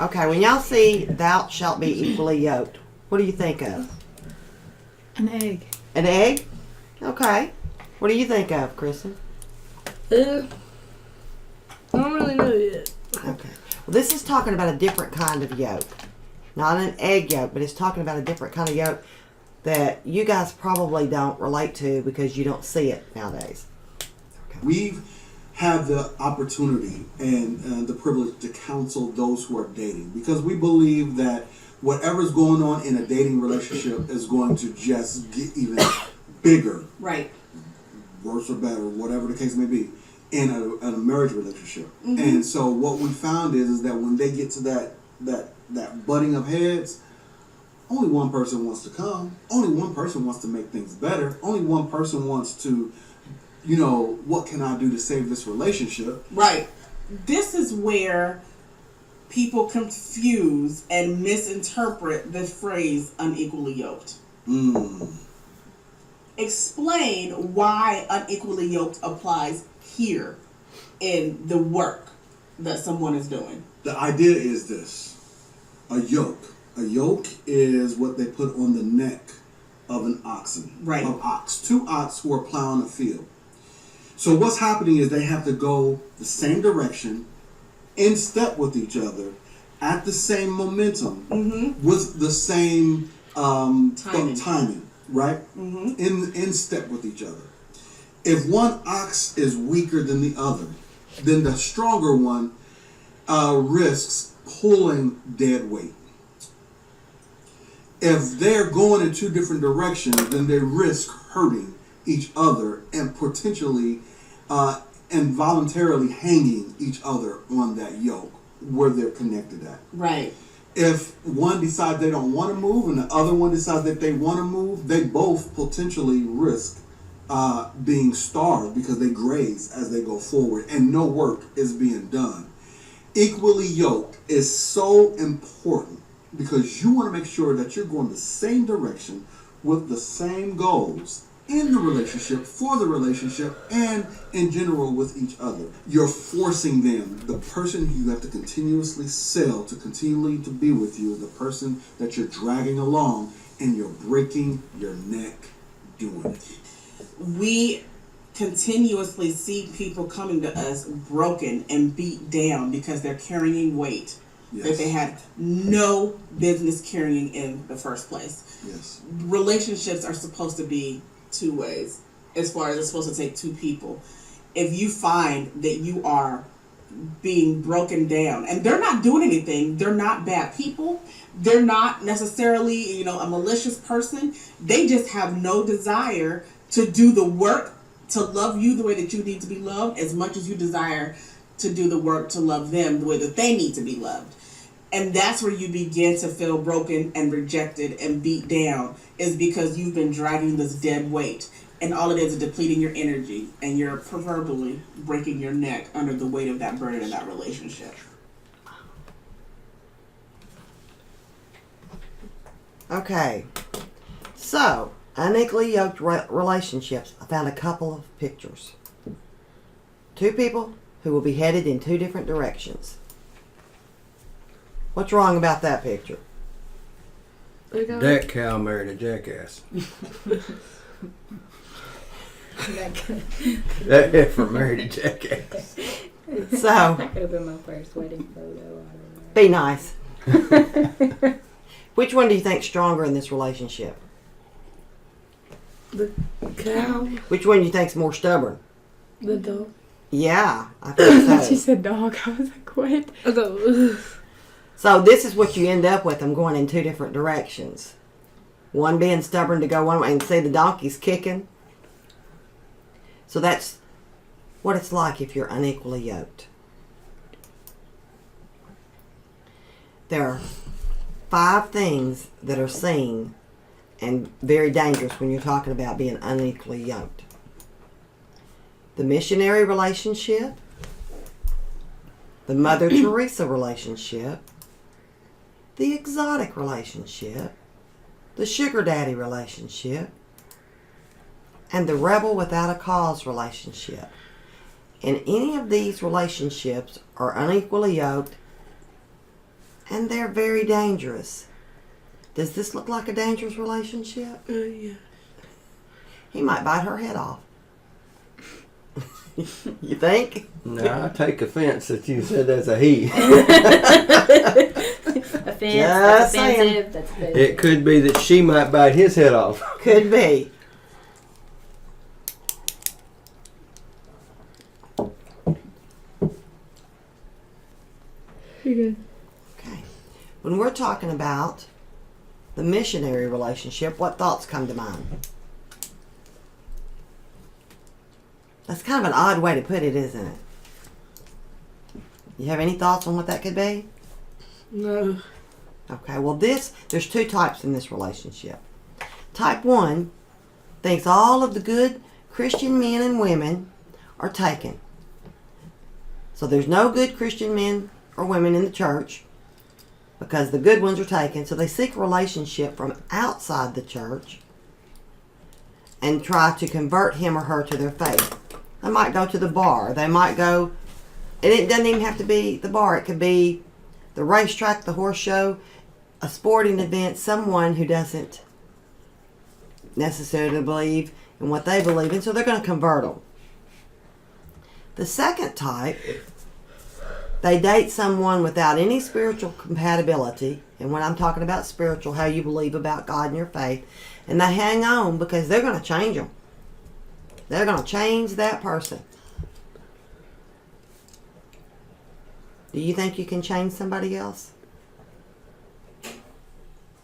Okay, when y'all see thou shalt be equally yoked, what do you think of? An egg. An egg? Okay. What do you think of, Kristen? I don't really know yet. Okay. Well, this is talking about a different kind of yoke. Not an egg yolk, but it's talking about a different kind of yoke that you guys probably don't relate to because you don't see it nowadays. Okay. We've had the opportunity and the privilege to counsel those who are dating because we believe that whatever's going on in a dating relationship is going to just get even bigger. Right. Worse or better, whatever the case may be, in a marriage relationship. Mm-hmm. And so what we found is that when they get to that butting of heads, only one person wants to come. Only one person wants to make things better. Only one person wants to, what can I do to save this relationship? Right. This is where people confuse and misinterpret the phrase unequally yoked. Explain why unequally yoked applies here in the work that someone is doing. The idea is this. A yoke. A yoke is what they put on the neck of an oxen. Right. Of ox. Two ox who are plowing a field. So what's happening is they have to go the same direction, in step with each other, at the same momentum, with the same timing, right? In step with each other. If one ox is weaker than the other, then the stronger one risks pulling dead weight. If they're going in two different directions, then they risk hurting each other and potentially involuntarily hanging each other on that yoke where they're connected at. Right. If one decides they don't want to move and the other one decides that they want to move, they both potentially risk being starved because they graze as they go forward and no work is being done. Equally yoked is so important because you want to make sure that you're going the same direction with the same goals in the relationship, for the relationship, and in general with each other. You're forcing them. The person you have to continuously sell to continually to be with you is the person that you're dragging along, and you're breaking your neck doing it. We continuously see people coming to us broken and beat down because they're carrying weight that they had no business carrying in the first place. Yes. Relationships are supposed to be two ways as far as it's supposed to take two people. If you find that you are being broken down and they're not doing anything, they're not bad people, they're not necessarily, a malicious person, they just have no desire to do the work to love you the way that you need to be loved as much as you desire to do the work to love them the way that they need to be loved. And that's where you begin to feel broken and rejected and beat down, is because you've been dragging this dead weight. And all it is depleting your energy, and you're proverbially breaking your neck under the weight of that burden in that relationship. Okay. So, unequally yoked relationships. I found a couple of pictures. Two people who will be headed in two different directions. What's wrong about that picture? That cow married a jackass. That heifer married a jackass. So, That could have been my first wedding photo. be nice. Which one do you think's stronger in this relationship? The cow. Which one do you think's more stubborn? The dog. Yeah, I think so. She said dog. I was like, what? I go, So this is what you end up with them going in two different directions. One being stubborn to go one way and see the donkey's kicking. So that's what it's like if you're unequally yoked. There are 5 things that are seen and very dangerous when you're talking about being unequally yoked. The missionary relationship, the Mother Teresa relationship, the exotic relationship, the sugar daddy relationship, and the rebel without a cause relationship. And any of these relationships are unequally yoked, And they're very dangerous. Does this look like a dangerous relationship? Yeah. He might bite her head off. You think? No, I take offense that you said that's a he. Offense. Just That's saying. offensive. That's offensive. It could be that she might bite his head off. Could be. You're good. Okay. When we're talking about the missionary relationship, what thoughts come to mind? That's kind of an odd way to put it, isn't it? You have any thoughts on what that could be? No. Okay, well there's two types in this relationship. Type 1 thinks all of the good Christian men and women are taken. So there's no good Christian men or women in the church because the good ones are taken. So they seek a relationship from outside the church and try to convert him or her to their faith. They might go to the bar. They might go, and it doesn't even have to be the bar. It could be the racetrack, the horse show, a sporting event, someone who doesn't necessarily believe in what they believe in, so they're going to convert them. The second type, they date someone without any spiritual compatibility, and when I'm talking about spiritual, how you believe about God and your faith, and they hang on because they're going to change them. They're going to change that person. Do you think you can change somebody else?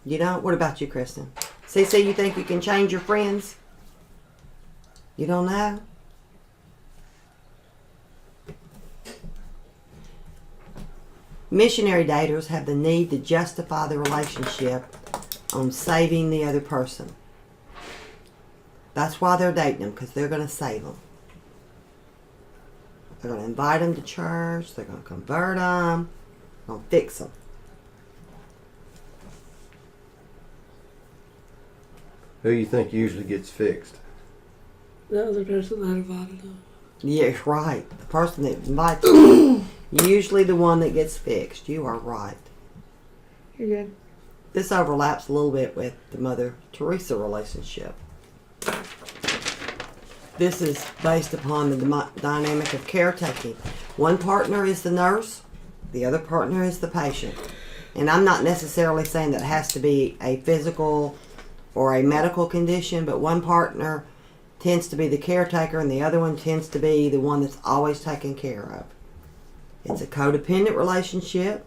You don't? What about you, Kristen? CC, you think you can change your friends? You don't know? Missionary daters have the need to justify the relationship on saving the other person. That's why they're dating them, because they're going to save them. They're going to invite them to church. They're going to convert them. They're going to fix them. Who you think usually gets fixed? The other person that invited them. Yeah, right. The person that invites you, usually the one that gets fixed. You are right. You're good. This overlaps a little bit with the Mother Teresa relationship. This is based upon the dynamic of caretaking. One partner is the nurse, the other partner is the patient. And I'm not necessarily saying that it has to be a physical or a medical condition, but one partner tends to be the caretaker and the other one tends to be the one that's always taken care of. It's a codependent relationship.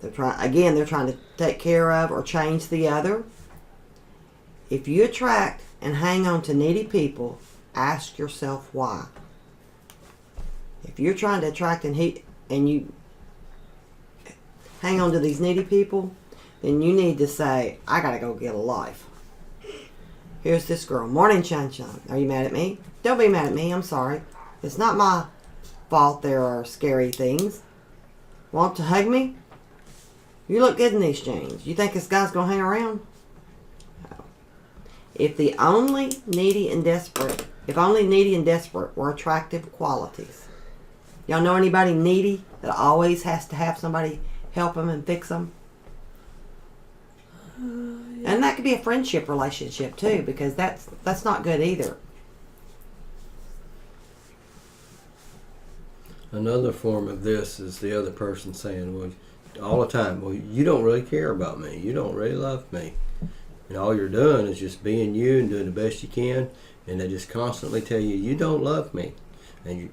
They're trying to take care of or change the other. If you attract and hang on to needy people, ask yourself why. If you're trying to attract and you hang on to these needy people, then you need to say, I gotta go get a life. Here's this girl. Morning, Sunshine. Are you mad at me? Don't be mad at me. I'm sorry. It's not my fault there are scary things. Want to hug me? You look good in these jeans. You think this guy's gonna hang around? No. If only needy and desperate were attractive qualities. Y'all know anybody needy that always has to have somebody help them and fix them? Yeah. And that could be a friendship relationship too, because that's not good either. Another form of this is the other person saying, well, all the time, well, you don't really care about me. You don't really love me. And all you're doing is just being you and doing the best you can. And they just constantly tell you, you don't love me. And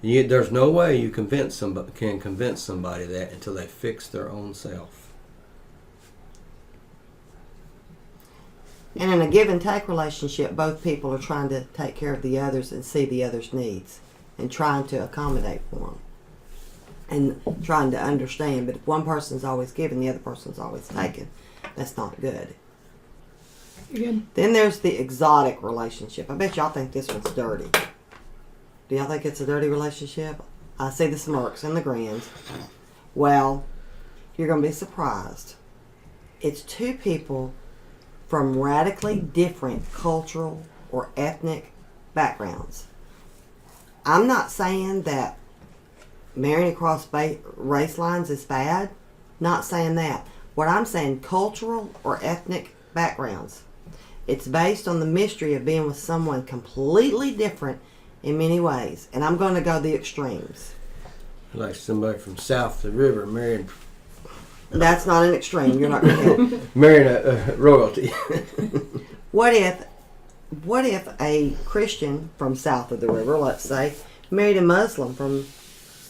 there's no way you can convince somebody that until they fix their own self. And in a give and take relationship, both people are trying to take care of the others and see the other's needs and trying to accommodate for them and trying to understand. But if one person's always giving, the other person's always taking, that's not good. You're good. Then there's the exotic relationship. I bet y'all think this one's dirty. Do y'all think it's a dirty relationship? I see the smirks and the grins. Well, you're going to be surprised. It's two people from radically different cultural or ethnic backgrounds. I'm not saying that marrying across race lines is bad. Not saying that. What I'm saying, cultural or ethnic backgrounds. It's based on the mystery of being with someone completely different in many ways. And I'm going to go the extremes. Like somebody from south of the river marrying That's not an extreme. You're not going to get marrying a royalty. What if a Christian from south of the river, let's say, married a Muslim from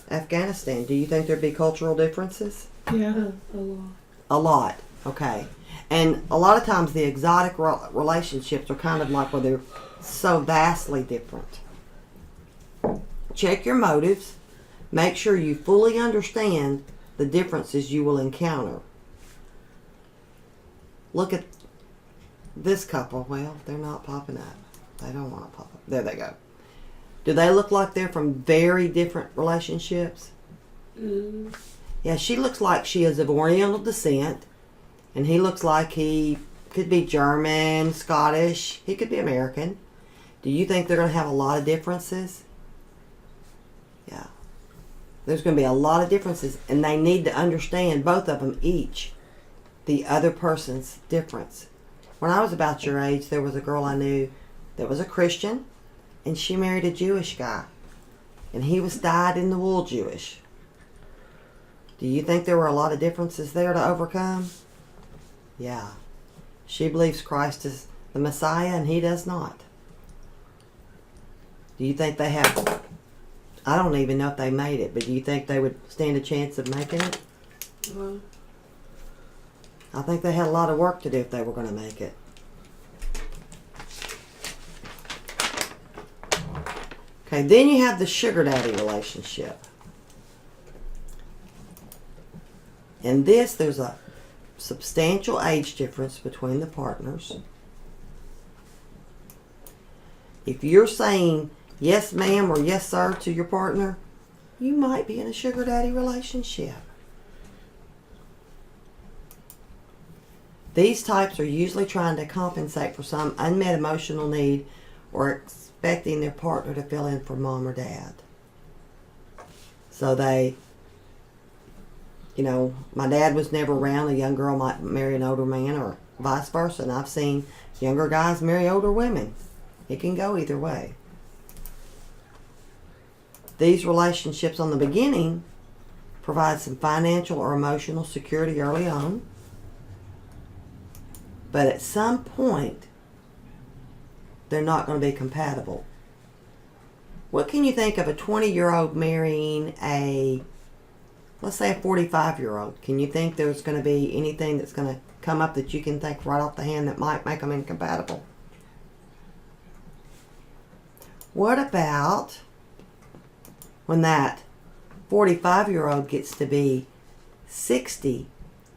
Afghanistan? Do you think there'd be cultural differences? Yeah. A lot. A lot. Okay. And a lot of times the exotic relationships are kind of like where they're so vastly different. Check your motives. Make sure you fully understand the differences you will encounter. Look at this couple. Well, they're not popping up. They don't want to pop up. There they go. Do they look like they're from very different relationships? Yeah, she looks like she is of Oriental descent, and he looks like he could be German, Scottish. He could be American. Do you think they're going to have a lot of differences? Yeah. There's going to be a lot of differences, and they need to understand, both of them each, the other person's difference. When I was about your age, there was a girl I knew that was a Christian, and she married a Jewish guy, and he was dyed-in-the-wool Jewish. Do you think there were a lot of differences there to overcome? Yeah. She believes Christ is the Messiah, and he does not. Do you think they have... I don't even know if they made it, but do you think they would stand a chance of making it? Well, I think they had a lot of work to do if they were going to make it. Okay, then you have the sugar daddy relationship. In this, there's a substantial age difference between the partners. If you're saying yes ma'am or yes sir to your partner, you might be in a sugar daddy relationship. These types are usually trying to compensate for some unmet emotional need or expecting their partner to fill in for mom or dad. So they, my dad was never around. A young girl might marry an older man or vice versa. And I've seen younger guys marry older women. It can go either way. These relationships on the beginning provide some financial or emotional security early on. But at some point, they're not going to be compatible. What can you think of a 20-year-old marrying let's say a 45-year-old? Can you think there's going to be anything that's going to come up that you can think right off the hand that might make them incompatible? What about when that 45-year-old gets to be 60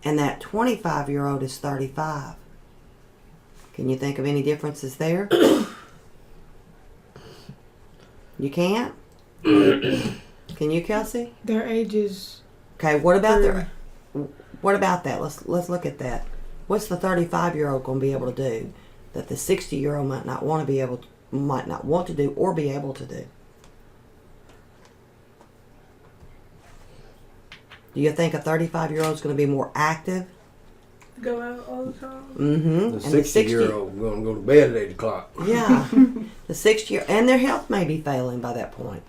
and that 25-year-old is 35? Can you think of any differences there? You can't? Can you, Kelsey? Their ages. Okay, what about that? Let's look at that. What's the 35-year-old going to be able to do that the 60-year-old might not want to do or be able to do? Do you think a 35-year-old is going to be more active? go out all the time. Mm-hmm. The 60-year-old going to go to bed at 8 o'clock. Yeah. The 60-year, and their health may be failing by that point.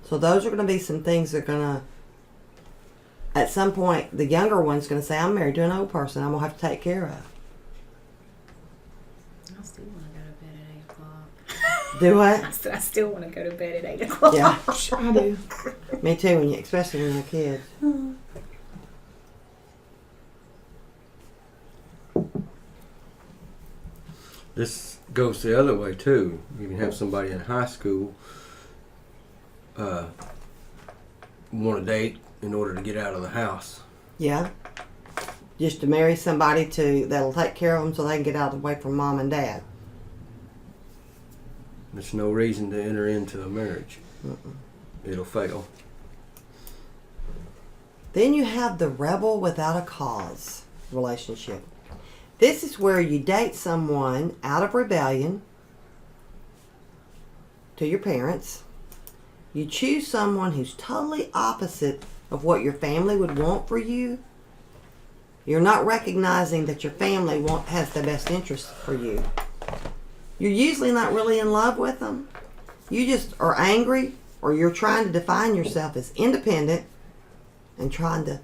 So those are going to be some things that are going to, at some point, the younger one's going to say, I'm married to an old person I'm going to have to take care of. I still want to go to bed at 8 o'clock. Do what? I said I still want to go to bed at 8 o'clock. Yeah. I do. Me too, especially when you're a kid. This goes the other way too. You can have somebody in high school want to date in order to get out of the house. Yeah. Just to marry somebody that'll take care of them so they can get out of the way from mom and dad. There's no reason to enter into a marriage. It'll fail. Then you have the rebel without a cause relationship. This is where you date someone out of rebellion to your parents, you choose someone who's totally opposite of what your family would want for you, you're not recognizing that your family has the best interest for you. You're usually not really in love with them. You just are angry, or you're trying to define yourself as independent and trying to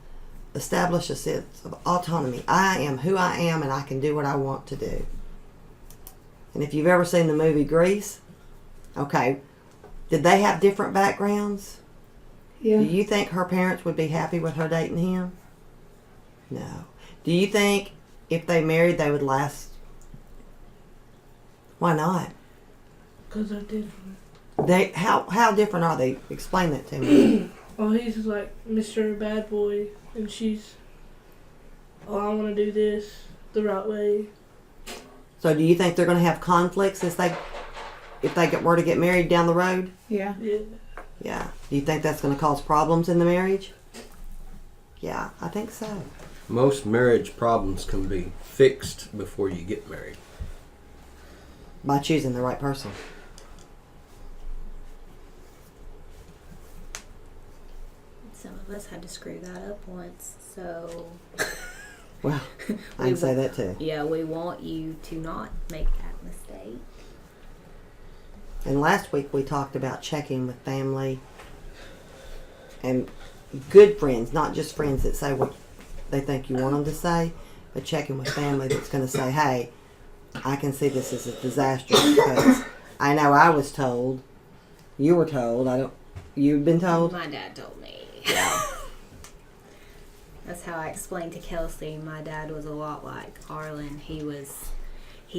establish a sense of autonomy. I am who I am, and I can do what I want to do. And if you've ever seen the movie Grease, okay, did they have different backgrounds? Yeah. Do you think her parents would be happy with her dating him? No. Do you think if they married they would last? Why not? Because they're different. How different are they? Explain that to me. Oh, he's like Mr. Bad Boy, and she's, oh, I want to do this the right way. So do you think they're going to have conflicts if they were to get married down the road? Yeah. Yeah. Yeah. Do you think that's going to cause problems in the marriage? Yeah, I think so. Most marriage problems can be fixed before you get married. By choosing the right person. Some of us had to screw that up once, so Well, I can say that too. yeah, we want you to not make that mistake. And last week we talked about checking with family and good friends, not just friends that say what they think you want them to say, but checking with family that's going to say, hey, I can see this as a disaster because I know I was told, you were told, you've been told? My dad told me. Yeah. That's how I explained to Kelsey. My dad was a lot like Arlen. He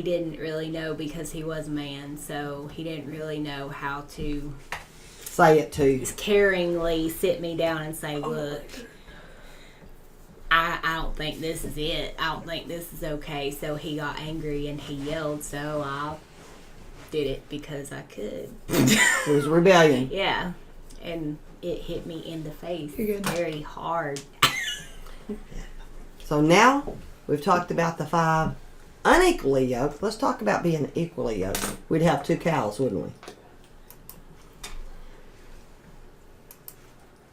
didn't really know because he was a man, so he didn't really know how to Say it to you. caringly sit me down and say, look, I don't think this is it. I don't think this is okay. So he got angry and he yelled, so I did it because I could. It was rebellion. Yeah. And it hit me in the face You're good. very hard. So now we've talked about the 5 unequally yoked. Let's talk about being equally yoked. We'd have 2 cows, wouldn't we?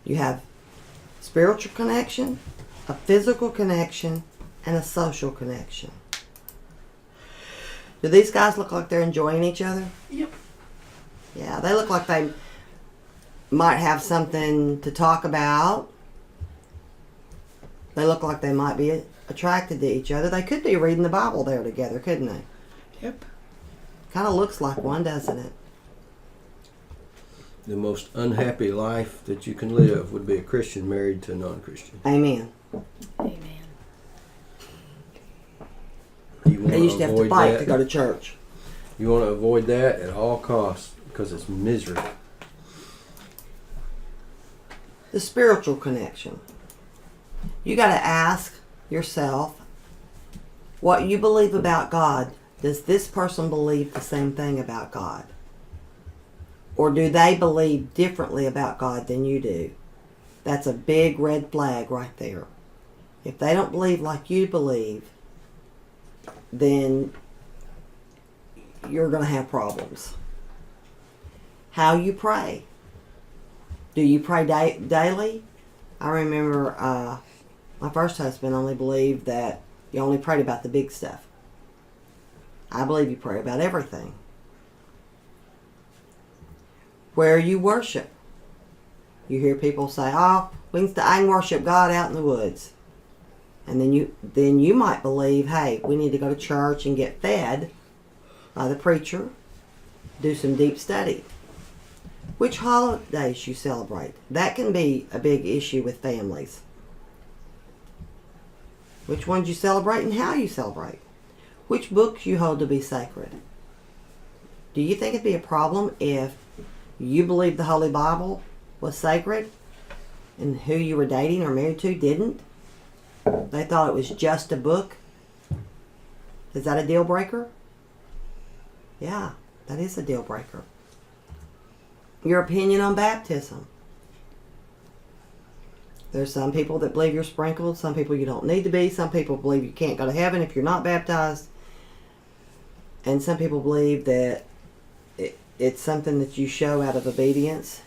You have spiritual connection, a physical connection, and a social connection. Do these guys look like they're enjoying each other? Yep. Yeah, they look like they might have something to talk about. They look like they might be attracted to each other. They could be reading the Bible there together, couldn't they? Yep. Kind of looks like one, doesn't it? The most unhappy life that you can live would be a Christian married to a non-Christian. Amen. Amen. You want They used to have to avoid fight that. to go to church. You want to avoid that at all costs because it's misery. The spiritual connection. You got to ask yourself what you believe about God. Does this person believe the same thing about God? Or do they believe differently about God than you do? That's a big red flag right there. If they don't believe like you believe, then you're going to have problems. How you pray. Do you pray daily? I remember my first husband only believed that you only prayed about the big stuff. I believe you pray about everything. Where you worship. You hear people say, oh, I can worship God out in the woods. And then you might believe, hey, we need to go to church and get fed by the preacher, do some deep study. Which holidays you celebrate. That can be a big issue with families. Which ones you celebrate and how you celebrate. Which books you hold to be sacred. Do you think it'd be a problem if you believed the Holy Bible was sacred and who you were dating or married to didn't? They thought it was just a book? Is that a deal breaker? Yeah, that is a deal breaker. Your opinion on baptism. There's some people that believe you're sprinkled, some people you don't need to be, some people believe you can't go to heaven if you're not baptized, and some people believe that it's something that you show out of obedience.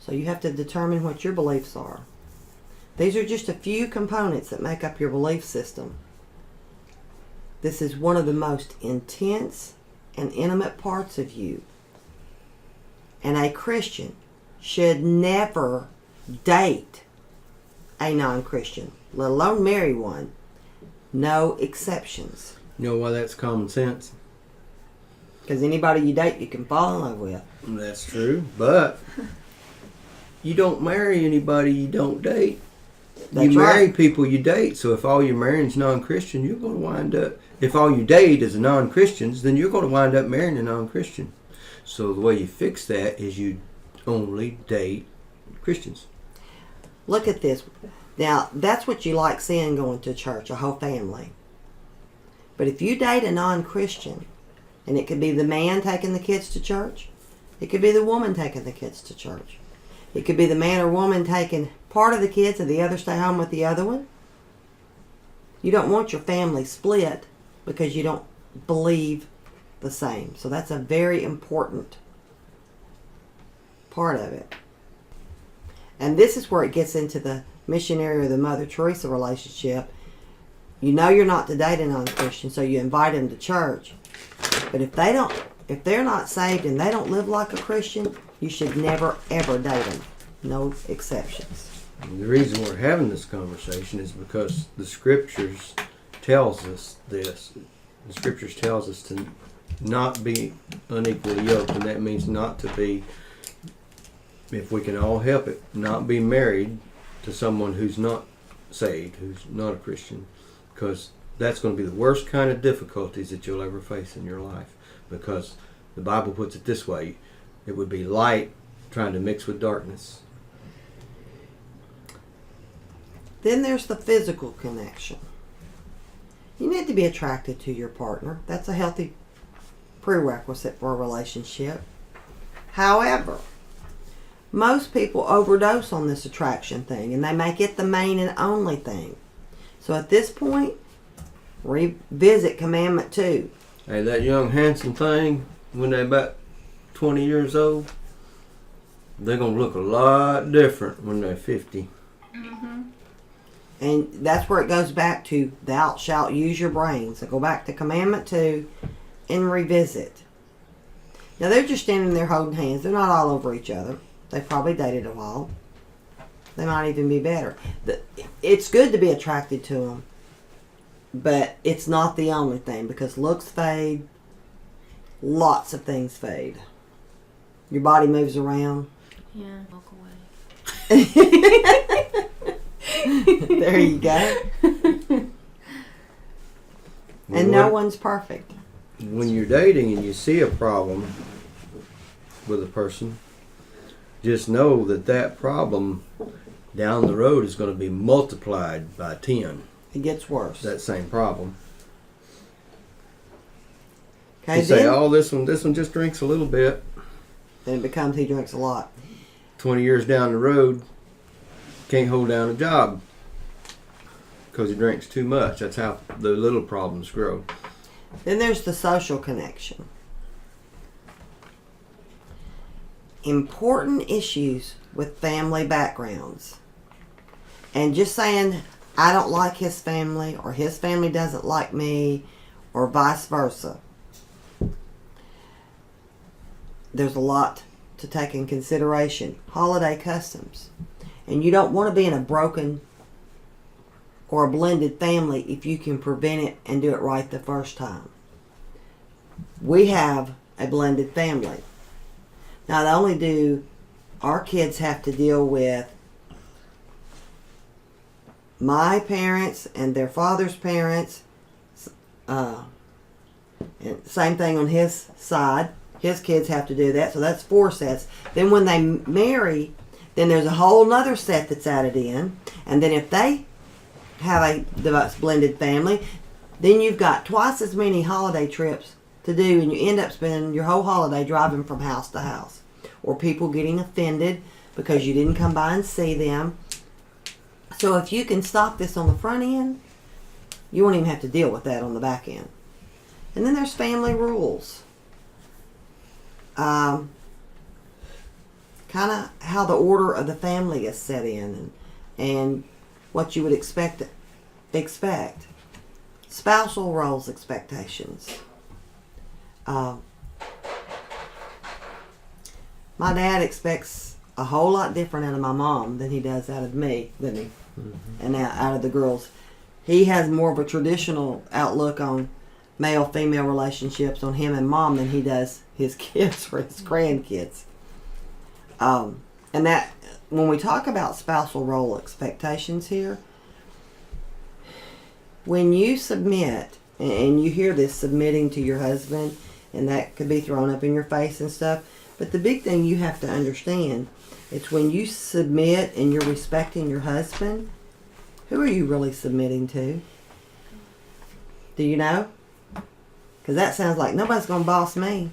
So you have to determine what your beliefs are. These are just a few components that make up your belief system. This is one of the most intense and intimate parts of you. And a Christian should never date a non-Christian, let alone marry one. No exceptions. You know why that's common sense? Because anybody you date, you can fall in love with. That's true, but you don't marry anybody you don't date. That's you marry right. people you date. So if all you're marrying is non-Christian, you're going to wind up. If all you date is non-Christians, then you're going to wind up marrying a non-Christian. So the way you fix that is you only date Christians. Look at this. Now, that's what you like seeing going to church, a whole family. But if you date a non-Christian, and it could be the man taking the kids to church, it could be the woman taking the kids to church, it could be the man or woman taking part of the kids and the other stay home with the other one. You don't want your family split because you don't believe the same. So that's a very important part of it. And this is where it gets into the missionary or the Mother Teresa relationship. You know you're not to date a non-Christian, so you invite them to church. But if they're not saved and they don't live like a Christian, you should never ever date them. No exceptions. And the reason we're having this conversation is because the Scriptures tells us this. The Scriptures tells us to not be unequally yoked, and that means not to be, if we can all help it, not be married to someone who's not saved, who's not a Christian, because that's going to be the worst kind of difficulties that you'll ever face in your life, because the Bible puts it this way: it would be light trying to mix with darkness. Then there's the physical connection. You need to be attracted to your partner. That's a healthy prerequisite for a relationship. However, most people overdose on this attraction thing and they make it the main and only thing. So at this point, revisit Commandment 2. Hey, that young handsome thing, when they're about 20 years old, they're going to look a lot different when they're 50. And that's where it goes back to, thou shalt use your brain. So go back to Commandment 2 and revisit. Now they're just standing there holding hands. They're not all over each other. They probably dated a while. They might even be better. It's good to be attracted to them, but it's not the only thing, because looks fade. Lots of things fade. Your body moves around. Yeah, walk away. There you go. And no one's perfect. When you're dating and you see a problem with a person, just know that that problem down the road is going to be multiplied by 10. It gets worse. That same problem. Okay, You say, then, oh, this one just drinks a little bit. then it becomes he drinks a lot. 20 years down the road, can't hold down a job because he drinks too much. That's how the little problems grow. Then there's the social connection. Important issues with family backgrounds. And just saying, I don't like his family, or his family doesn't like me, or vice versa. There's a lot to take in consideration. Holiday customs. And you don't want to be in a broken or a blended family if you can prevent it and do it right the first time. We have a blended family. Not only do our kids have to deal with my parents and their father's parents, and same thing on his side. His kids have to do that, so that's 4 sets. Then when they marry, then there's a whole nother set that's added in. And then if they have a blended family, then you've got twice as many holiday trips to do, and you end up spending your whole holiday driving from house to house. Or people getting offended because you didn't come by and see them. So if you can stop this on the front end, you won't even have to deal with that on the back end. And then there's family rules. kind of how the order of the family is set in, and what you would expect. Spousal roles expectations. My dad expects a whole lot different out of my mom than he does out of me, doesn't he? And out of the girls. He has more of a traditional outlook on male-female relationships on him and mom than he does his kids or his grandkids. And that, when we talk about spousal role expectations here, when you submit, and you hear this submitting to your husband, and that could be thrown up in your face and stuff, but the big thing you have to understand, it's when you submit and you're respecting your husband, who are you really submitting to? Do you know? Because that sounds like nobody's going to boss me.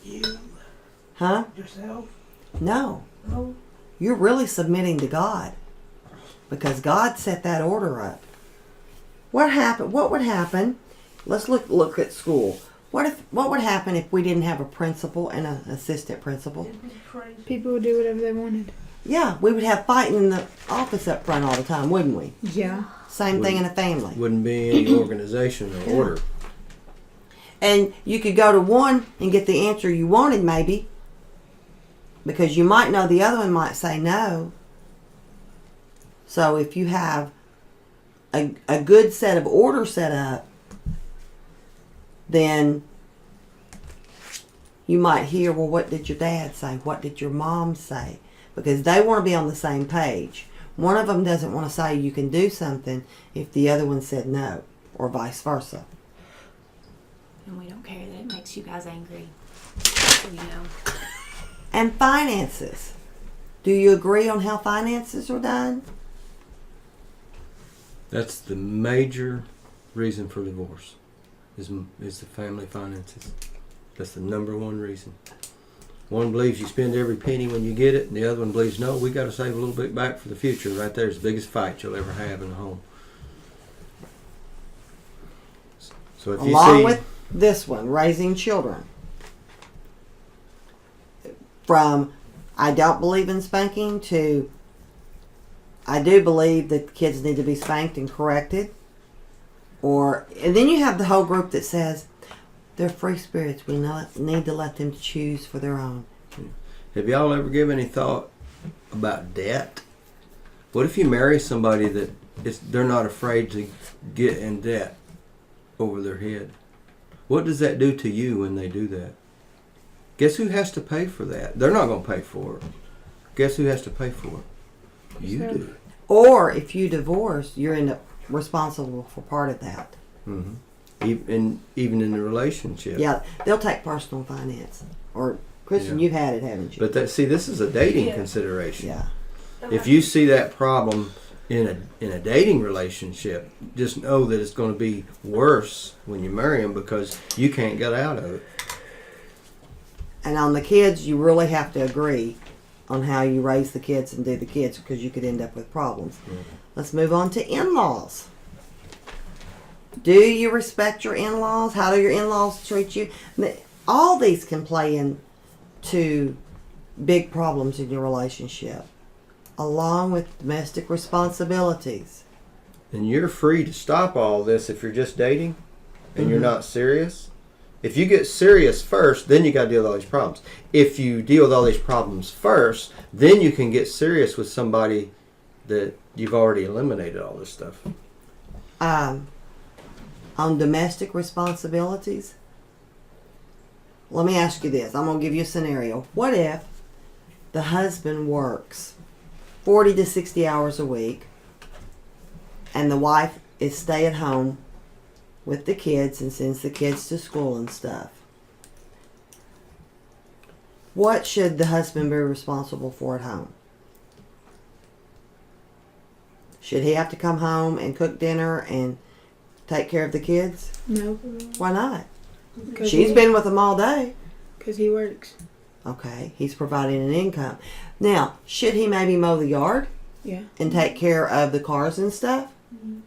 You. Huh? Yourself. No. No. You're really submitting to God. Because God set that order up. What would happen? Let's look at school. What would happen if we didn't have a principal and an assistant principal? It'd be crazy. People would do whatever they wanted. Yeah, we would have fighting in the office up front all the time, wouldn't we? Yeah. Same thing in a family. Wouldn't be any organization or order. And you could go to one and get the answer you wanted, maybe, because you might know the other one might say no. So if you have a good set of order set up, then you might hear, well, what did your dad say? What did your mom say? Because they want to be on the same page. One of them doesn't want to say you can do something if the other one said no, or vice versa. And we don't care that it makes you guys angry. So you know. And finances. Do you agree on how finances are done? That's the major reason for divorce, is the family finances. That's the number one reason. One believes you spend every penny when you get it, and the other one believes, no, we got to save a little bit back for the future. Right there's the biggest fight you'll ever have in the home. So if Along you see, with this one, raising children. From I don't believe in spanking to I do believe that kids need to be spanked and corrected. And then you have the whole group that says they're free spirits. We need to let them choose for their own. have y'all ever given any thought about debt? What if you marry somebody that they're not afraid to get in debt over their head? What does that do to you when they do that? Guess who has to pay for that? They're not going to pay for it. Guess who has to pay for it? You do. Or if you divorce, you're responsible for part of that. Even in the relationship. Yeah, they'll take personal finance. Or Kristen, Yeah. you've had it, haven't you? But this is a dating Yeah. consideration. Yeah. If you see that problem in a dating relationship, just know that it's going to be worse when you marry them because you can't get out of it. And on the kids, you really have to agree on how you raise the kids and do the kids, because you could end up with problems. Let's move on to in-laws. Do you respect your in-laws? How do your in-laws treat you? All these can play into big problems in your relationship, along with domestic responsibilities. And you're free to stop all this if you're just dating and you're not serious. If you get serious first, then you got to deal with all these problems. If you deal with all these problems first, then you can get serious with somebody that you've already eliminated all this stuff. On domestic responsibilities, let me ask you this. I'm going to give you a scenario. What if the husband works 40 to 60 hours a week and the wife is stay at home with the kids and sends the kids to school and stuff? What should the husband be responsible for at home? Should he have to come home and cook dinner and take care of the kids? No. Why not? Cause She's been with them all day. Because he works. Okay, he's providing an income. Now, should he maybe mow the yard Yeah. and take care of the cars and stuff?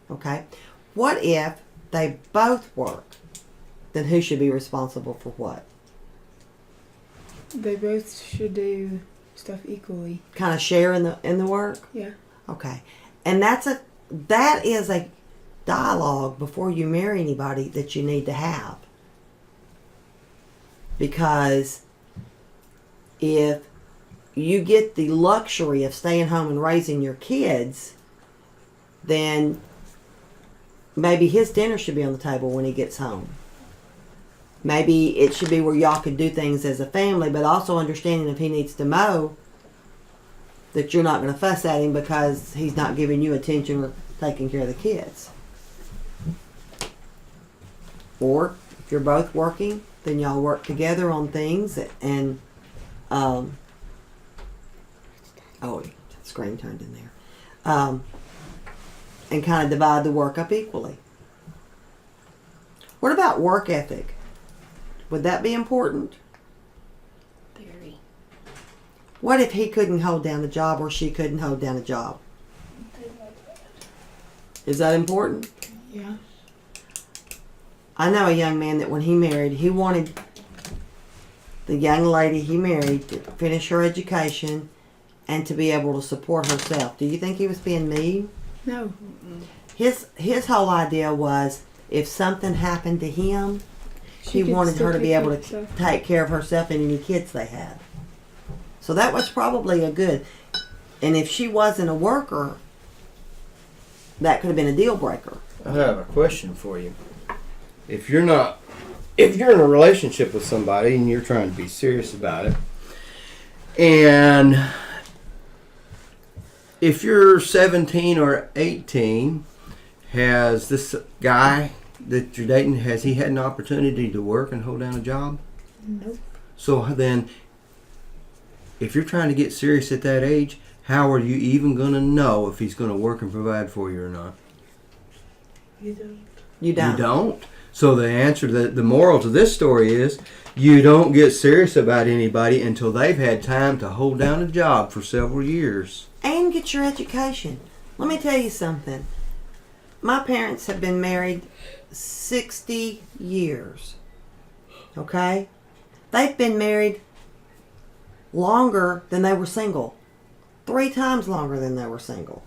Okay. What if they both work? Then who should be responsible for what? They both should do stuff equally. Kind of share in the work? Yeah. Okay. And that is a dialogue before you marry anybody that you need to have. Because if you get the luxury of staying home and raising your kids, then maybe his dinner should be on the table when he gets home. Maybe it should be where y'all could do things as a family, but also understanding if he needs to mow, that you're not going to fuss at him because he's not giving you attention or taking care of the kids. Or if you're both working, then y'all work together on things and oh, the screen turned in there. And kind of divide the work up equally. What about work ethic? Would that be important? Very. What if he couldn't hold down a job or she couldn't hold down a job? Is that important? Yeah. I know a young man that when he married, he wanted the young lady he married to finish her education and to be able to support herself. Do you think he was being mean? No. His whole idea was if something happened to him, he could wanted still her to be take able care of to herself. take care of herself and any kids they had. So that was probably a good. And if she wasn't a worker, that could have been a deal breaker. I have a question for you. If you're in a relationship with somebody and you're trying to be serious about it, and if you're 17 or 18, has this guy that you're dating, has he had an opportunity to work and hold down a job? Nope. So then, if you're trying to get serious at that age, how are you even going to know if he's going to work and provide for you or not? You don't. You don't. You don't. So the answer, the moral to this story is, you don't get serious about anybody until they've had time to hold down a job for several years. And get your education. Let me tell you something. My parents have been married 60 years. Okay? They've been married longer than they were single. 3 times longer than they were single.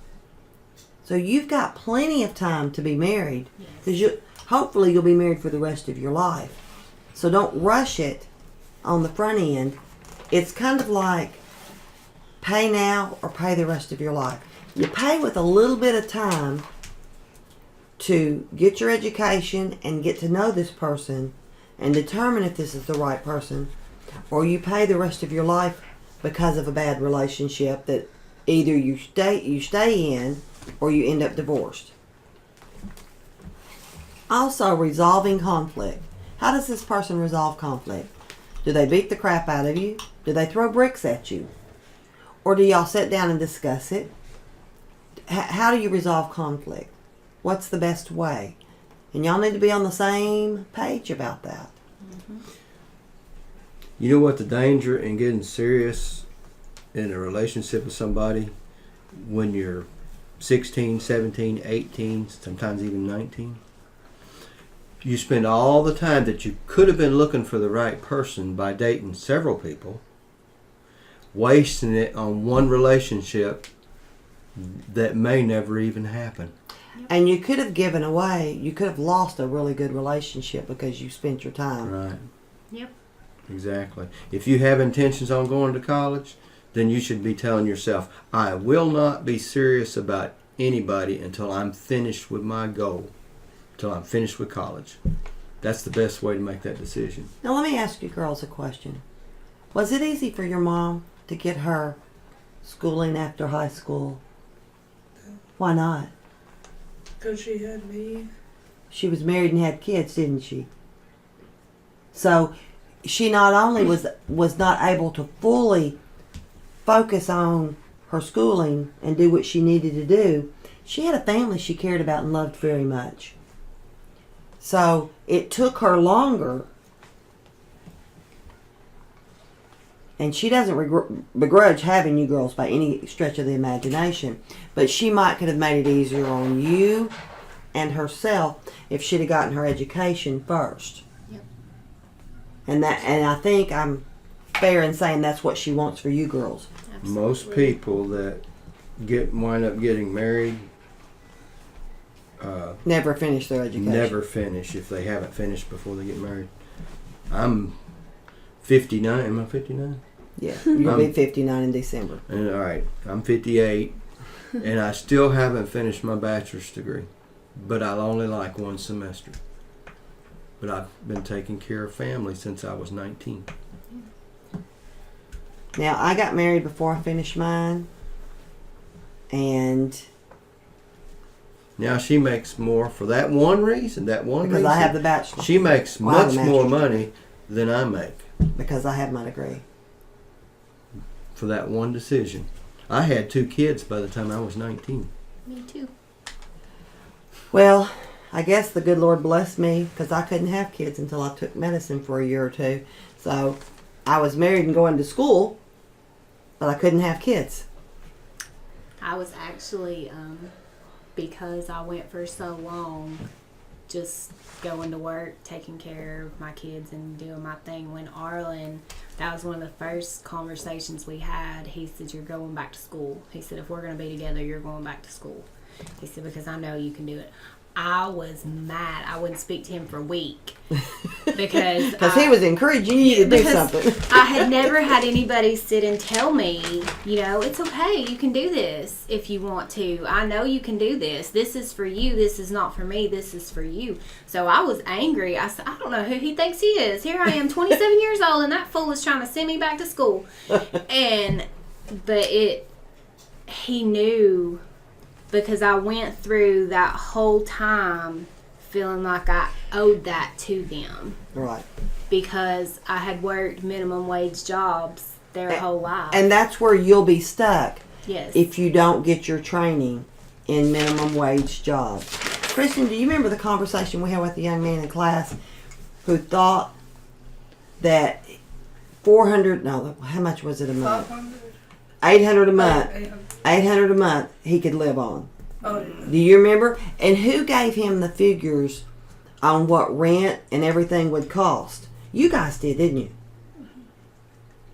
So you've got plenty of time to be married. Because hopefully you'll be married for the rest of your life. So don't rush it on the front end. It's kind of like pay now or pay the rest of your life. You pay with a little bit of time to get your education and get to know this person and determine if this is the right person, or you pay the rest of your life because of a bad relationship that either you stay in or you end up divorced. Also, resolving conflict. How does this person resolve conflict? Do they beat the crap out of you? Do they throw bricks at you? Or do y'all sit down and discuss it? How do you resolve conflict? What's the best way? And y'all need to be on the same page about that. Mm-hmm. You know what the danger in getting serious in a relationship with somebody when you're 16, 17, 18, sometimes even 19? You spend all the time that you could have been looking for the right person by dating several people, wasting it on one relationship that may never even happen. And you could have given away, you could have lost a really good relationship because you spent your time. Right. Yep. Exactly. If you have intentions on going to college, then you should be telling yourself, I will not be serious about anybody until I'm finished with my goal, until I'm finished with college. That's the best way to make that decision. Now let me ask you girls a question. Was it easy for your mom to get her schooling after high school? Why not? Because she had me. She was married and had kids, didn't she? So she not only was not able to fully focus on her schooling and do what she needed to do, she had a family she cared about and loved very much. So it took her longer, and she doesn't begrudge having you girls by any stretch of the imagination, but she might could have made it easier on you and herself if she'd have gotten her education first. Yep. And I think I'm fair in saying that's what she wants for you girls. Most people that wind up getting married Never finish their education. never finish if they haven't finished before they get married. I'm 59. Am I 59? Yeah, you'll be 59 in December. And all right, I'm 58, and I still haven't finished my bachelor's degree, but I'll only like one semester. But I've been taking care of family since I was 19. Now, I got married before I finished mine, and Now she makes more for that one reason. because I have the bachelor, She makes Well, I have much a more master's. money than I make because I have my degree. for that one decision. I had 2 kids by the time I was 19. Me too. Well, I guess the good Lord blessed me because I couldn't have kids until I took medicine for a year or 2. So I was married and going to school, but I couldn't have kids. I was actually, because I went for so long, just going to work, taking care of my kids and doing my thing. When Arlen, that was one of the first conversations we had. He said, "You're going back to school." He said, "If we're going to be together, you're going back to school." He said, "Because I know you can do it." I was mad. I wouldn't speak to him for a week because he was encouraging you to do because something. I had never had anybody sit and tell me, it's okay. You can do this if you want to. I know you can do this. This is for you. This is not for me. This is for you. So I was angry. I said, I don't know who he thinks he is. Here I am, 27 years old, and that fool is trying to send me back to school. But he knew, because I went through that whole time feeling like I owed that to them. Right. Because I had worked minimum wage jobs their whole life. And that's where you'll be stuck Yes. if you don't get your training in minimum wage jobs. Kristen, do you remember the conversation we had with the young man in class who thought that 400, no, how much was it a month? 500. 800 a month. 800. 800 a month he could live on. Oh, yeah. Do you remember? And who gave him the figures on what rent and everything would cost? You guys did, didn't you?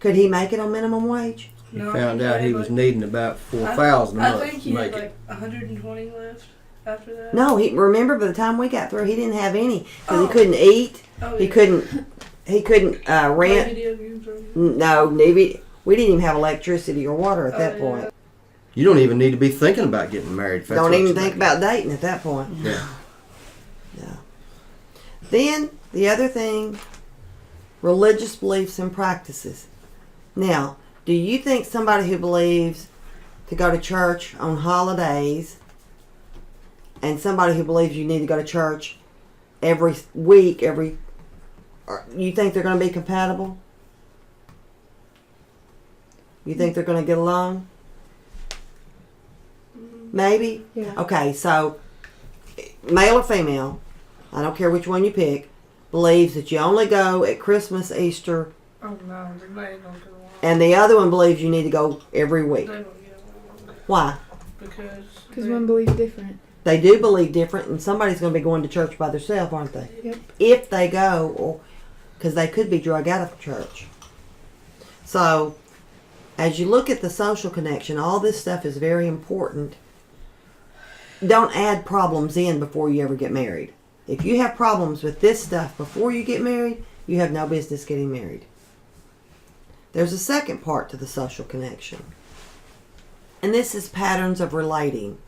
Could he make it on minimum wage? He No, found I out he think was like- needing about 4,000 a I month think to he had make it. like 120 left after that. No, he remember by the time we got through, he didn't have any because Oh. he couldn't eat. Oh, He yeah. couldn't Play rent. video games or No, we didn't even have electricity or water at that yeah. point. You don't even need to be thinking about getting married. If that's Don't what even you think make. about dating at that point. Yeah. Yeah. Then the other thing, religious beliefs and practices. Now, do you think somebody who believes to go to church on holidays and somebody who believes you need to go to church every week, you think they're going to be compatible? You think they're going to get along? Maybe? Yeah. Okay, so male or female, I don't care which one you pick, believes that you only go at Christmas, Easter, Oh no, they ain't gonna get along. and the other one believes you need to go every They week. don't get along Why? because One believes different. They do believe different, and somebody's going to be going to church by themselves, aren't they? Yep. If they go, or because they could be drug out of church. So, as you look at the social connection, all this stuff is very important. Don't add problems in before you ever get married. If you have problems with this stuff before you get married, you have no business getting married. There's a second part to the social connection. And this is patterns of relating.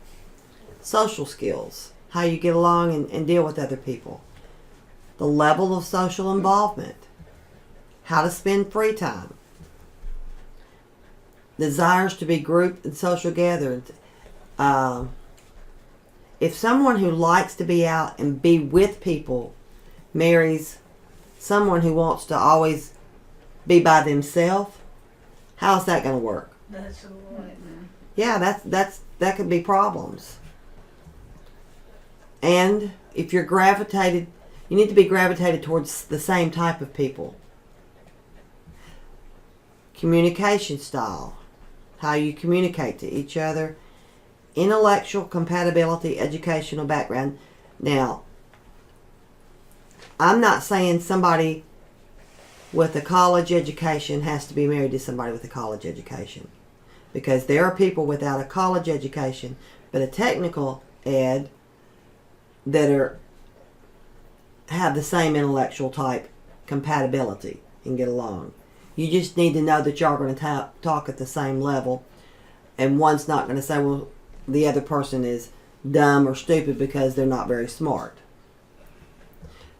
Social skills. How you get along and deal with other people. The level of social involvement. How to spend free time. Desires to be grouped and social gathered. If someone who likes to be out and be with people marries someone who wants to always be by themselves, how's that going to work? that's a lot. Yeah, that could be problems. And if you're gravitated, you need to be gravitated towards the same type of people. Communication style, how you communicate to each other. Intellectual compatibility, educational background. Now, I'm not saying somebody with a college education has to be married to somebody with a college education. Because there are people without a college education, but a technical ed that have the same intellectual type compatibility and get along. You just need to know that y'all are going to talk at the same level, and one's not going to say, well, the other person is dumb or stupid because they're not very smart.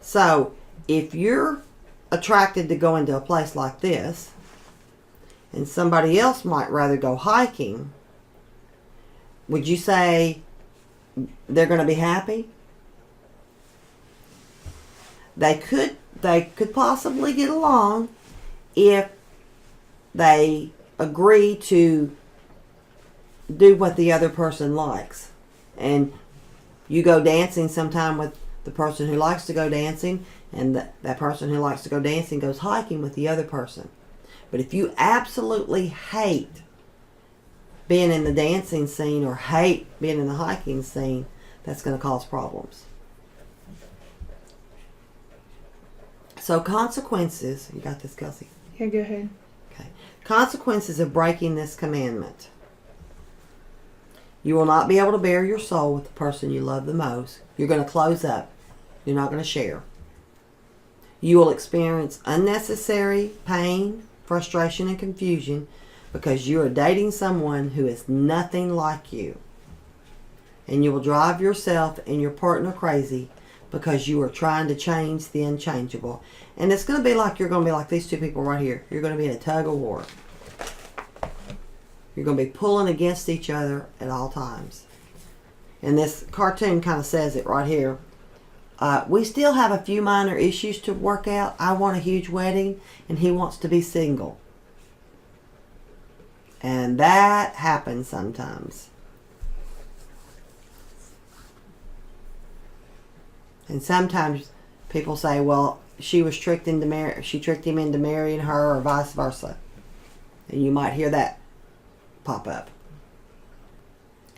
So if you're attracted to go into a place like this, and somebody else might rather go hiking, would you say they're going to be happy? They could possibly get along if they agree to do what the other person likes. And you go dancing sometime with the person who likes to go dancing, and that person who likes to go dancing goes hiking with the other person. But if you absolutely hate being in the dancing scene or hate being in the hiking scene, that's going to cause problems. So consequences, you got this, Kelsey? Yeah, go ahead. Okay. Consequences of breaking this commandment. You will not be able to bear your soul with the person you love the most. You're going to close up. You're not going to share. You will experience unnecessary pain, frustration, and confusion because you are dating someone who is nothing like you. And you will drive yourself and your partner crazy because you are trying to change the unchangeable. And it's going to be like you're going to be like these two people right here. You're going to be in a tug of war. You're going to be pulling against each other at all times. And this cartoon kind of says it right here. We still have a few minor issues to work out. I want a huge wedding, and he wants to be single. And that happens sometimes. And sometimes people say, well, she tricked him into marrying her, or vice versa. And you might hear that pop up.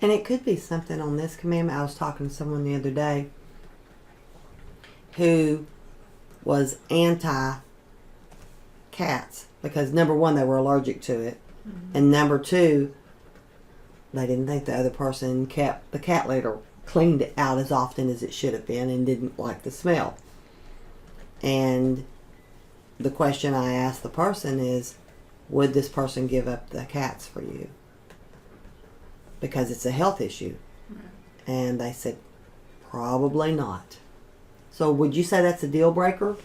And it could be something on this commandment. I was talking to someone the other day who was anti-cats because, number one, they were allergic to it. Mm-hmm. And number two, they didn't think the other person kept the cat litter cleaned it out as often as it should have been and didn't like the smell. And the question I asked the person is, would this person give up the cats for you? Because it's a health issue. Mm-hmm. And they said, probably not. So would you say that's a deal breaker?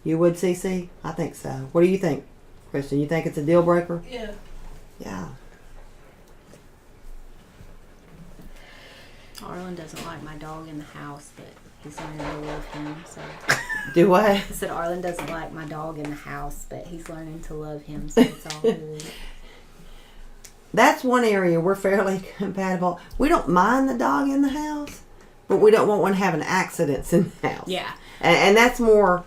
You would, Cece? I think so. What do you think, Kristen? You think it's a deal breaker? Yeah. Yeah. Arlen doesn't like my dog in the house, but he's learning to love him. So Do what? I said Arlen doesn't like my dog in the house, but he's learning to love him, so it's all good. That's one area we're fairly compatible. We don't mind the dog in the house, but we don't want one having accidents in the house. Yeah. And that's more...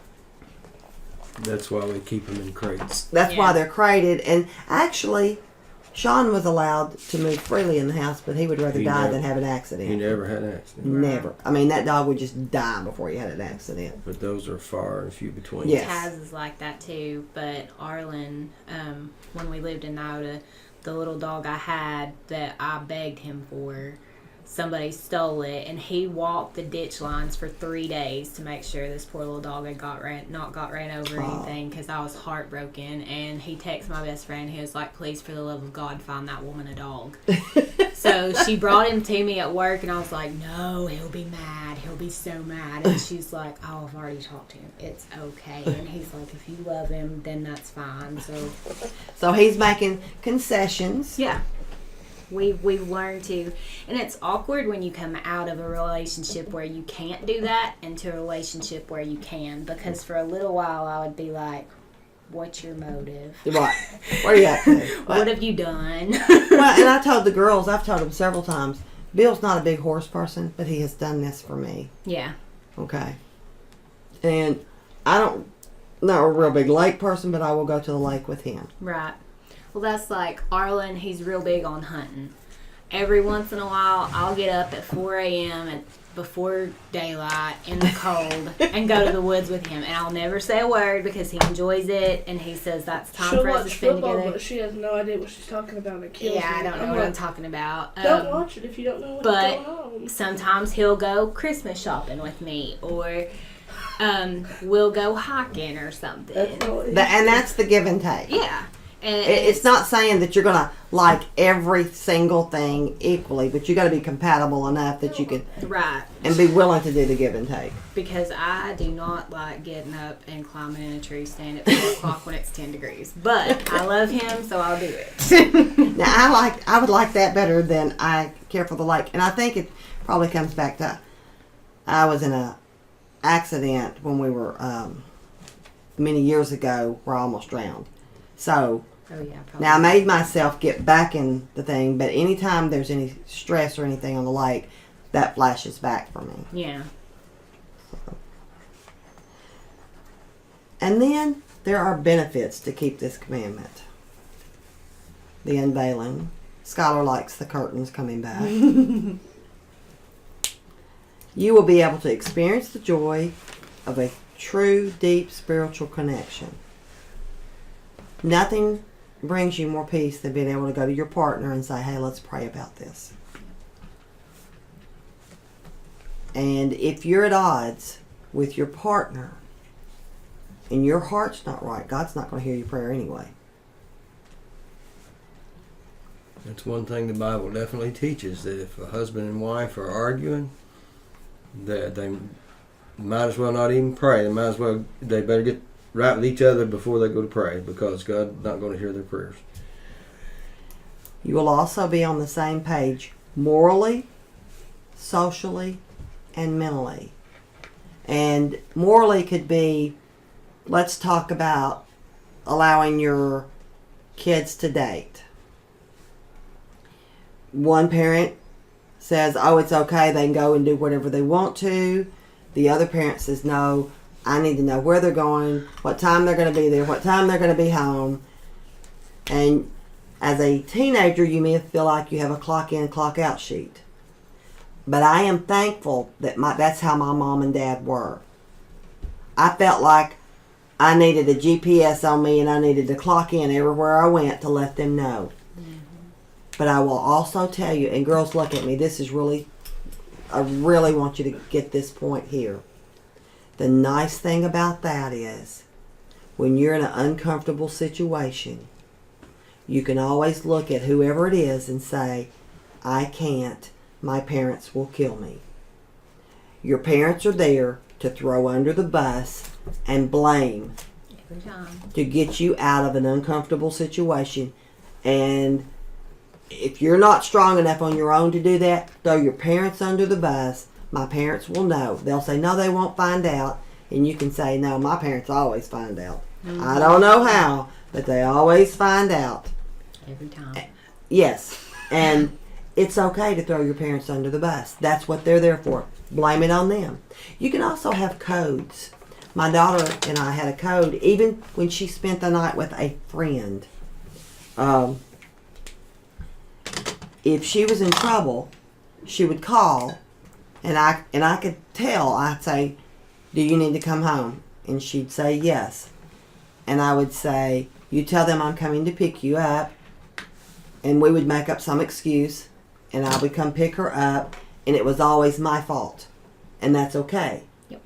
That's why we keep them in crates. That's why they're crated. And actually, Sean was allowed to move freely in the house, but he would rather die than have an accident. He never had an accident. Never. I mean, that dog would just die before he had an accident. But those are far and few between. Yes. Taz is like that too, but Arlen, when we lived in Nioda, the little dog I had that I begged him for, somebody stole it, and he walked the ditch lines for 3 days to make sure this poor little dog had not got ran over or anything, because I was heartbroken. And he texted my best friend. He was like, please, for the love of God, find that woman a dog. So she brought him to me at work, and I was like, no, he'll be mad. He'll be so mad. And she's like, oh, I've already talked to him. It's okay. And he's like, if you love him, then that's fine. So he's making concessions. yeah. We've learned to, and it's awkward when you come out of a relationship where you can't do that into a relationship where you can, because for a little while I would be like, what's your motive? Right. What are you up to? What have you done? Well, and I told the girls, I've told them several times, Bill's not a big horse person, but he has done this for me. Yeah. Okay. And I don't, not a real big lake person, but I will go to the lake with him. Right. Well, that's like Arlen, he's real big on hunting. every once in a while, I'll get up at 4 a.m. and before daylight in the cold and go to the woods with him. And I'll never say a word because he enjoys it and he says that's time She'll for us to watch spend football, together. but she has no idea what she's talking about. And it kills me. I don't know I'm what like, I'm talking about. Don't watch it if you don't know what's but going on. sometimes he'll go Christmas shopping with me, or we'll go hiking or something. That's not And that's the give and take. Yeah. And It's not saying that you're gonna like every single thing equally, but you got to be compatible enough that you can right. and be willing to do the give and take. Because I do not like getting up and climbing in a tree stand at 4 o'clock when it's 10 degrees. But I love him, so I'll do it. Now I would like that better than I care for the lake, and I think it probably comes back to I was in a accident when we were many years ago where I almost drowned. So Oh, yeah, probably. now I made myself get back in the thing, but anytime there's any stress or anything on the lake, that flashes back for me. Yeah. And then there are benefits to keep this commandment. The unveiling. Skylar likes the curtains coming back. You will be able to experience the joy of a true, deep spiritual connection. Nothing brings you more peace than being able to go to your partner and say, hey, let's pray about this. And if you're at odds with your partner and your heart's not right, God's not going to hear your prayer anyway. That's one thing the Bible definitely teaches, that if a husband and wife are arguing, that they might as well not even pray. They better get right with each other before they go to pray, because God's not going to hear their prayers. You will also be on the same page morally, socially, and mentally. And morally could be, let's talk about allowing your kids to date. One parent says, oh, it's okay, they can go and do whatever they want to. The other parent says, no, I need to know where they're going, what time they're going to be there, what time they're going to be home. And as a teenager, you may feel like you have a clock in, clock out sheet. But I am thankful that that's how my mom and dad were. I felt like I needed a GPS on me and I needed to clock in everywhere I went to let them know. But I will also tell you, and girls look at me, I really want you to get this point here. The nice thing about that is, when you're in an uncomfortable situation, you can always look at whoever it is and say, I can't, my parents will kill me. Your parents are there to throw under the bus and blame Every time. to get you out of an uncomfortable situation. And if you're not strong enough on your own to do that, throw your parents under the bus. My parents will know. They'll say, no, they won't find out. And you can say, no, my parents always find out. Mm-hmm. I don't know how, but they always find out. Every time. Yes. And it's okay to throw your parents under the bus. That's what they're there for. Blame it on them. You can also have codes. My daughter and I had a code, even when she spent the night with a friend. If she was in trouble, she would call, and I could tell. I'd say, do you need to come home? And she'd say yes. And I would say, you tell them I'm coming to pick you up. And we would make up some excuse, and I would come pick her up, and it was always my fault. And that's okay. Yep.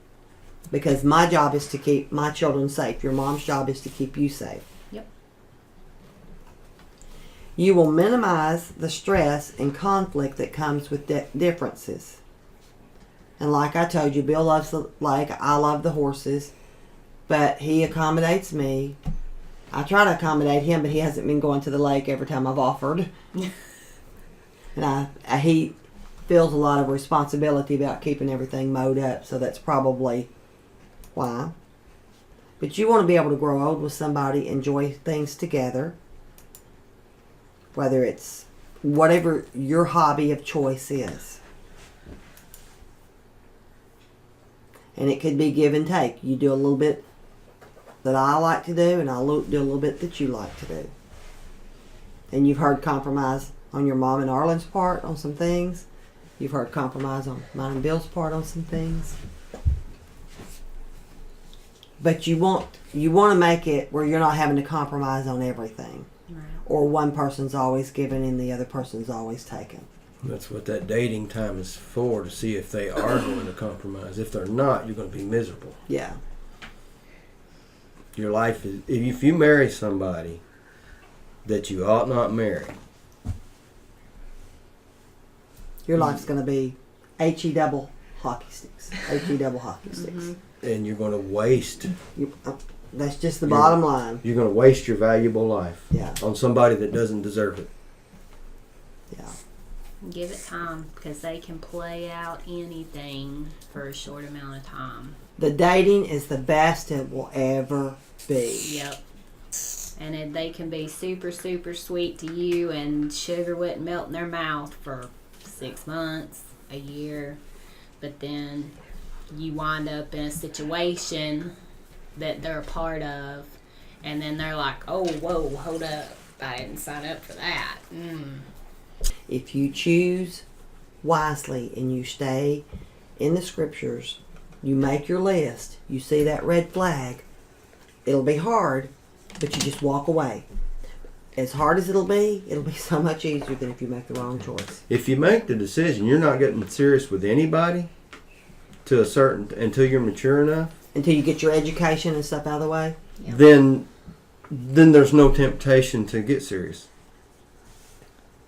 Because my job is to keep my children safe. Your mom's job is to keep you safe. Yep. You will minimize the stress and conflict that comes with differences. And like I told you, Bill loves the lake. I love the horses. But he accommodates me. I try to accommodate him, but he hasn't been going to the lake every time I've offered. And he feels a lot of responsibility about keeping everything mowed up, so that's probably why. But you want to be able to grow old with somebody, enjoy things together, whether it's whatever your hobby of choice is. And it could be give and take. You do a little bit that I like to do, and I'll do a little bit that you like to do. And you've heard compromise on your mom and Arlen's part on some things. You've heard compromise on mine and Bill's part on some things. But you want to make it where you're not having to compromise on everything. Right. Or one person's always giving and the other person's always taking. That's what that dating time is for, to see if they are going to compromise. If they're not, you're going to be miserable. Yeah. Your life is, if you marry somebody that you ought not marry, Your life's going to be HE double hockey sticks. HE double hockey sticks. and you're going to waste, That's just the bottom line. you're going to waste your valuable life Yeah. on somebody that doesn't deserve it. Yeah. Give it time, because they can play out anything for a short amount of time. The dating is the best it will ever be. Yep. And they can be super, super sweet to you, and sugar wouldn't melt in their mouth for 6 months, a year. But then you wind up in a situation that they're a part of, and then they're like, oh, whoa, hold up. I didn't sign up for that. If you choose wisely and you stay in the scriptures, you make your list, you see that red flag, it'll be hard, but you just walk away. As hard as it'll be so much easier than if you make the wrong choice. If you make the decision, you're not getting serious with anybody to a certain, until you're mature enough, Until you get your education and stuff out of the way. Yep. then there's no temptation to get serious.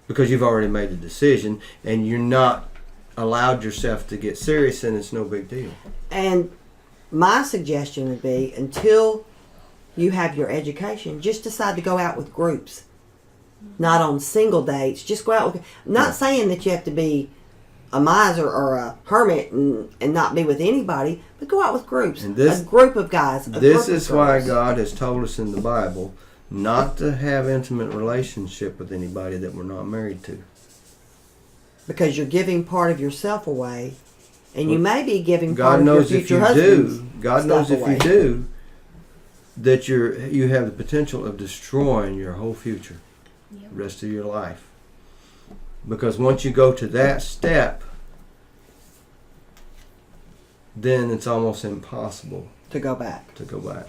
Because you've already made the decision and you're not allowed yourself to get serious, and it's no big deal. And my suggestion would be, until you have your education, just decide to go out with groups. Not on single dates. Just go out with... Not saying that you have to be a miser or a hermit and not be with anybody, but go out with groups. And this- a group of guys. This is why God has told us in the Bible not to have intimate relationship with anybody that we're not married to. Because you're giving part of yourself away, and you may be giving part God of your knows if future you husband's do, God knows stuff if away. you do, that you have the potential of destroying your whole future, Yep. rest of your life. Because once you go to that step, then it's almost impossible to go back. to go back.